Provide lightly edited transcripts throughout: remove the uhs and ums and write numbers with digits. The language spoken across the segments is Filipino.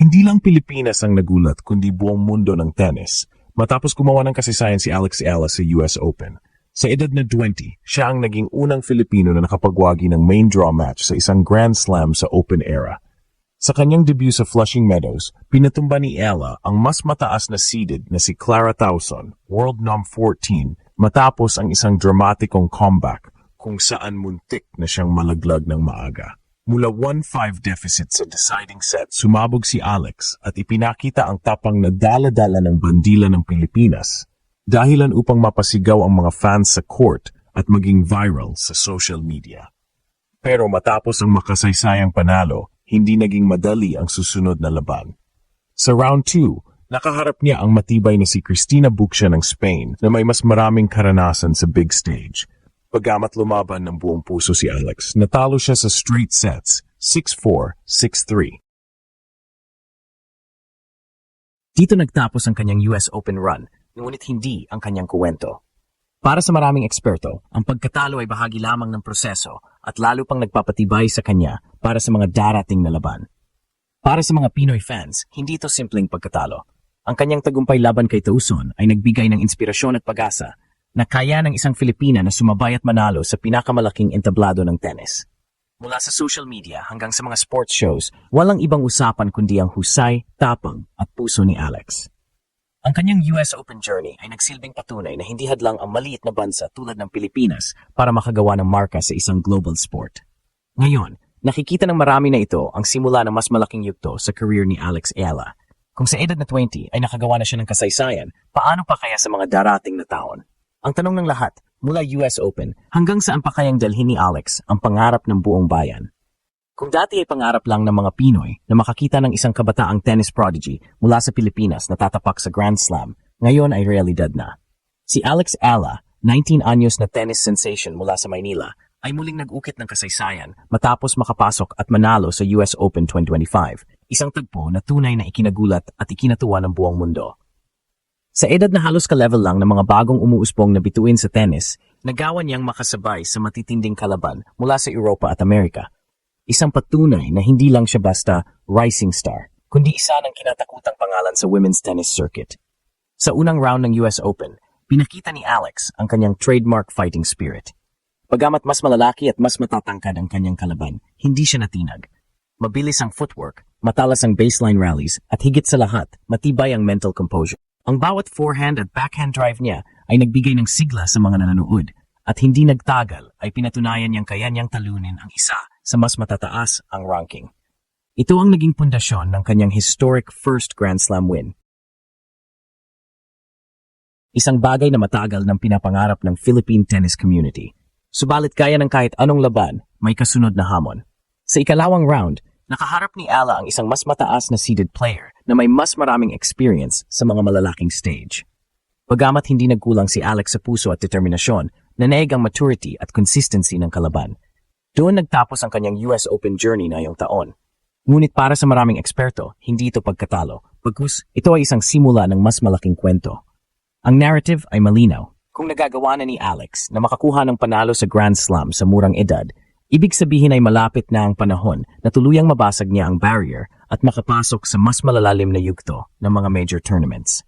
Hindi lang Pilipinas ang nagulat kundi buong mundo ng tennis matapos gumawa ng kasaysayan si Alex Ayala sa US Open. Sa edad na 20, siya ang naging unang Filipino na nakapagwagi ng main draw match sa isang Grand Slam sa Open era. Sa kanyang debut sa Flushing Meadows, pinatumba ni Ayala ang mas mataas na seeded na si Clara Tauson, World Number 14, matapos ang isang dramatikong comeback kung saan muntik na siyang malaglag ng maaga. Mula 1-5 deficit sa deciding set, sumabog si Alex at ipinakita ang tapang na dala-dala ng bandila ng Pilipinas, dahilan upang mapasigaw ang mga fans sa court at maging viral sa social media. Pero matapos ang makasaysayang panalo, hindi naging madali ang susunod na laban. Sa round 2, nakaharap niya ang matibay na si Cristina Buccia ng Spain na may mas maraming karanasan sa big stage. Pagamat lumaban ng buong puso si Alex, natalo siya sa straight sets, 6-4, 6-3. Dito nagtapos ang kanyang US Open run, ngunit hindi ang kanyang kuwento. Para sa maraming eksperto, ang pagkatalo ay bahagi lamang ng proseso at lalo pang nagpapatibay sa kanya para sa mga darating na laban. Para sa mga Pinoy fans, hindi ito simpleng pagkatalo. Ang kanyang tagumpay laban kay Tauson ay nagbigay ng inspirasyon at pag-asa na kaya ng isang Filipina na sumabay at manalo sa pinakamalaking entablado ng tennis. Mula sa social media hanggang sa mga sports shows, walang ibang usapan kundi ang husay, tapang at puso ni Alex. Ang kanyang US Open journey ay nagsilbing patunay na hindi hadlang ang maliit na bansa tulad ng Pilipinas para makagawa ng marka sa isang global sport. Ngayon, nakikita ng marami na ito ang simula ng mas malaking yugto sa career ni Alex Ayala. Kung sa edad na 20 ay nakagawa na siya ng kasaysayan, paano pa kaya sa mga darating na taon? Ang tanong ng lahat, mula US Open hanggang saan pa kayang dalhin ni Alex ang pangarap ng buong bayan? Kung dati ay pangarap lang ng mga Pinoy na makakita ng isang kabataang tennis prodigy mula sa Pilipinas na tatapak sa Grand Slam, ngayon ay realidad na. Si Alex Ayala, 19 anyos na tennis sensation mula sa Maynila, ay muling nag-ukit ng kasaysayan matapos makapasok at manalo sa US Open 2025, isang tagpo na tunay na ikinagulat at ikinatuwa ng buong mundo. Sa edad na halos ka-level lang ng mga bagong umuuspong na bituin sa tennis, nagawa niyang makasabay sa matitinding kalaban mula sa Europa at Amerika. Isang patunay na hindi lang siya basta rising star, kundi isa ng kinatakutang pangalan sa women's tennis circuit. Sa unang round ng US Open, pinakita ni Alex ang kanyang trademark fighting spirit. Pagamat mas malalaki at mas matatangkad ang kanyang kalaban, hindi siya natinag. Mabilis ang footwork, matalas ang baseline rallies, at higit sa lahat, matibay ang mental composure. Ang bawat forehand at backhand drive niya ay nagbigay ng sigla sa mga nanonood at hindi nagtagal ay pinatunayan niyang kaya niyang talunin ang isa sa mas matataas ang ranking. Ito ang naging pundasyon ng kanyang historic first Grand Slam win. Isang bagay na matagal ng pinapangarap ng Philippine tennis community. Subalit kaya ng kahit anong laban, may kasunod na hamon. Sa ikalawang round, nakaharap ni Ayala ang isang mas mataas na seeded player na may mas maraming experience sa mga malalaking stage. Bagamat hindi nagkulang si Alex sa puso at determinasyon, nanaig ang maturity at consistency ng kalaban. Doon nagtapos ang kanyang US Open journey na ngayong taon. Ngunit para sa maraming eksperto, hindi ito pagkatalo, bagkus ito ay isang simula ng mas malaking kwento. Ang narrative ay malinaw. Kung nagagawa na ni Alex na makakuha ng panalo sa Grand Slam sa murang edad, ibig sabihin ay malapit na ang panahon na tuluyang mabasag niya ang barrier at makapasok sa mas malalalim na yugto ng mga major tournaments.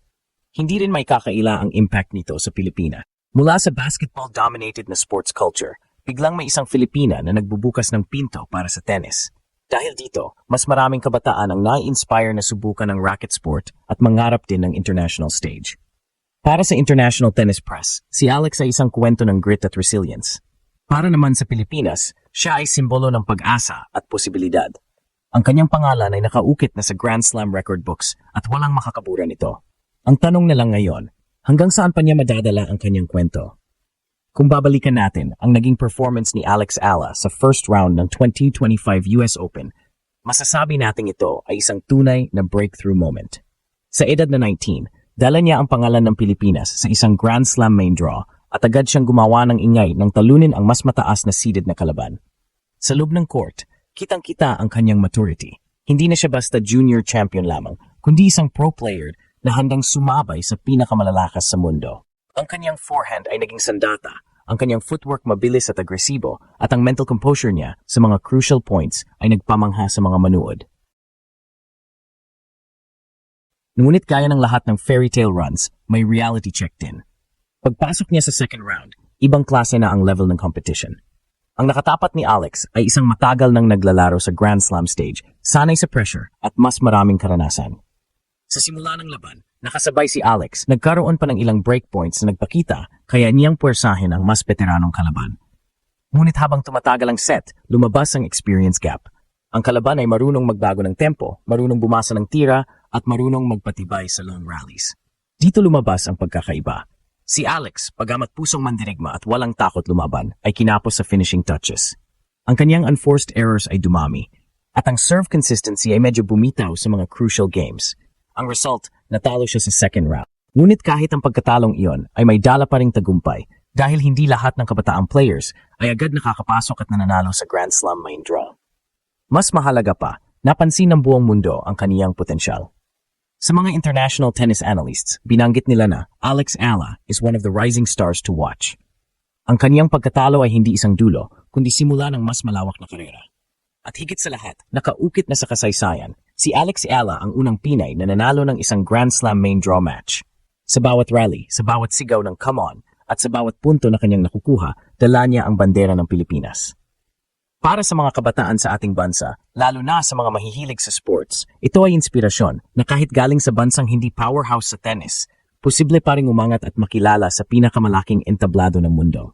Hindi rin may kakaila ang impact nito sa Pilipina. Mula sa basketball-dominated na sports culture, biglang may isang Filipina na nagbubukas ng pinto para sa tennis. Dahil dito, mas maraming kabataan ang na-inspire na subukan ng racket sport at mangarap din ng international stage. Para sa international tennis press, si Alex ay isang kwento ng grit at resilience. Para naman sa Pilipinas, siya ay simbolo ng pag-asa at posibilidad. Ang kanyang pangalan ay nakaukit na sa Grand Slam record books at walang makakabura nito. Ang tanong na lang ngayon, hanggang saan pa niya madadala ang kanyang kwento? Kung babalikan natin ang naging performance ni Alex Ayala sa first round ng 2025 US Open, masasabi nating ito ay isang tunay na breakthrough moment. Sa edad na 19, dala niya ang pangalan ng Pilipinas sa isang Grand Slam main draw at agad siyang gumawa ng ingay nang talunin ang mas mataas na seeded na kalaban. Sa loob ng court, kitang-kita ang kanyang maturity. Hindi na siya basta junior champion lamang, kundi isang pro player na handang sumabay sa pinakamalalakas sa mundo. Ang kanyang forehand ay naging sandata, ang kanyang footwork mabilis at agresibo, at ang mental composure niya sa mga crucial points ay nagpamangha sa mga manood. Ngunit gaya ng lahat ng fairy tale runs, may reality check din. Pagpasok niya sa second round, ibang klase na ang level ng competition. Ang nakatapat ni Alex ay isang matagal nang naglalaro sa Grand Slam stage, sanay sa pressure at mas maraming karanasan. Sa simula ng laban, nakasabay si Alex, nagkaroon pa ng ilang breakpoints na nagpakita kaya niyang puwersahin ang mas veteranong kalaban. Ngunit habang tumatagal ang set, lumabas ang experience gap. Ang kalaban ay marunong magbago ng tempo, marunong bumasa ng tira, at marunong magpatibay sa long rallies. Dito lumabas ang pagkakaiba. Si Alex, pagamat pusong mandirigma at walang takot lumaban, ay kinapos sa finishing touches. Ang kanyang unforced errors ay dumami, at ang serve consistency ay medyo bumitaw sa mga crucial games. Ang result, natalo siya sa second round. Ngunit kahit ang pagkatalong iyon ay may dala pa ring tagumpay dahil hindi lahat ng kabataang players ay agad nakakapasok at nananalo sa Grand Slam main draw. Mas mahalaga pa, napansin ng buong mundo ang kaniyang potensyal. Sa mga international tennis analysts, binanggit nila na Alex Alla is one of the rising stars to watch. Ang kaniyang pagkatalo ay hindi isang dulo, kundi simula ng mas malawak na karera. At higit sa lahat, nakaukit na sa kasaysayan, si Alex Alla ang unang Pinay na nanalo ng isang Grand Slam main draw match. Sa bawat rally, sa bawat sigaw ng come on, at sa bawat punto na kanyang nakukuha, dala niya ang bandera ng Pilipinas. Para sa mga kabataan sa ating bansa, lalo na sa mga mahihilig sa sports, ito ay inspirasyon na kahit galing sa bansang hindi powerhouse sa tennis, posible pa ring umangat at makilala sa pinakamalaking entablado ng mundo.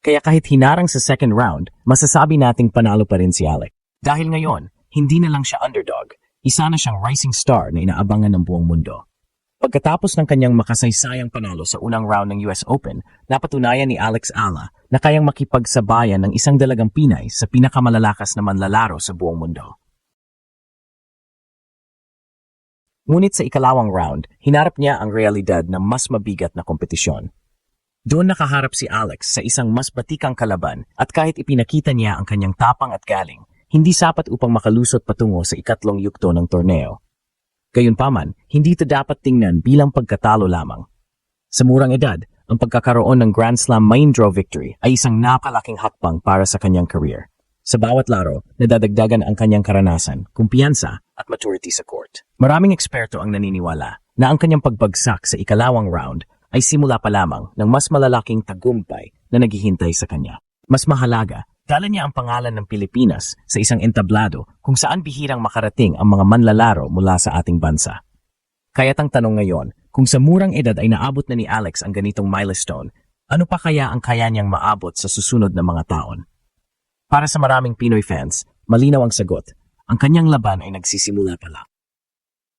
Kaya kahit hinarang sa second round, masasabi nating panalo pa rin si Alex. Dahil ngayon, hindi na lang siya underdog, isa na siyang rising star na inaabangan ng buong mundo. Pagkatapos ng kanyang makasaysayang panalo sa unang round ng US Open, napatunayan ni Alex Alla na kayang makipagsabayan ng isang dalagang Pinay sa pinakamalalakas na manlalaro sa buong mundo. Ngunit sa ikalawang round, hinarap niya ang realidad ng mas mabigat na kompetisyon. Doon nakaharap si Alex sa isang mas batikang kalaban at kahit ipinakita niya ang kanyang tapang at galing, hindi sapat upang makalusot patungo sa ikatlong yugto ng torneo. Gayunpaman, hindi ito dapat tingnan bilang pagkatalo lamang. Sa murang edad, ang pagkakaroon ng Grand Slam main draw victory ay isang napakalaking hakbang para sa kanyang career. Sa bawat laro, nadadagdagan ang kanyang karanasan, kumpiyansa at maturity sa court. Maraming eksperto ang naniniwala na ang kanyang pagbagsak sa ikalawang round ay simula pa lamang ng mas malalaking tagumpay na naghihintay sa kanya. Mas mahalaga, dala niya ang pangalan ng Pilipinas sa isang entablado kung saan bihirang makarating ang mga manlalaro mula sa ating bansa. Kaya't ang tanong ngayon, kung sa murang edad ay naabot na ni Alex ang ganitong milestone, ano pa kaya ang kaya niyang maabot sa susunod na mga taon? Para sa maraming Pinoy fans, malinaw ang sagot. Ang kanyang laban ay nagsisimula pa lang.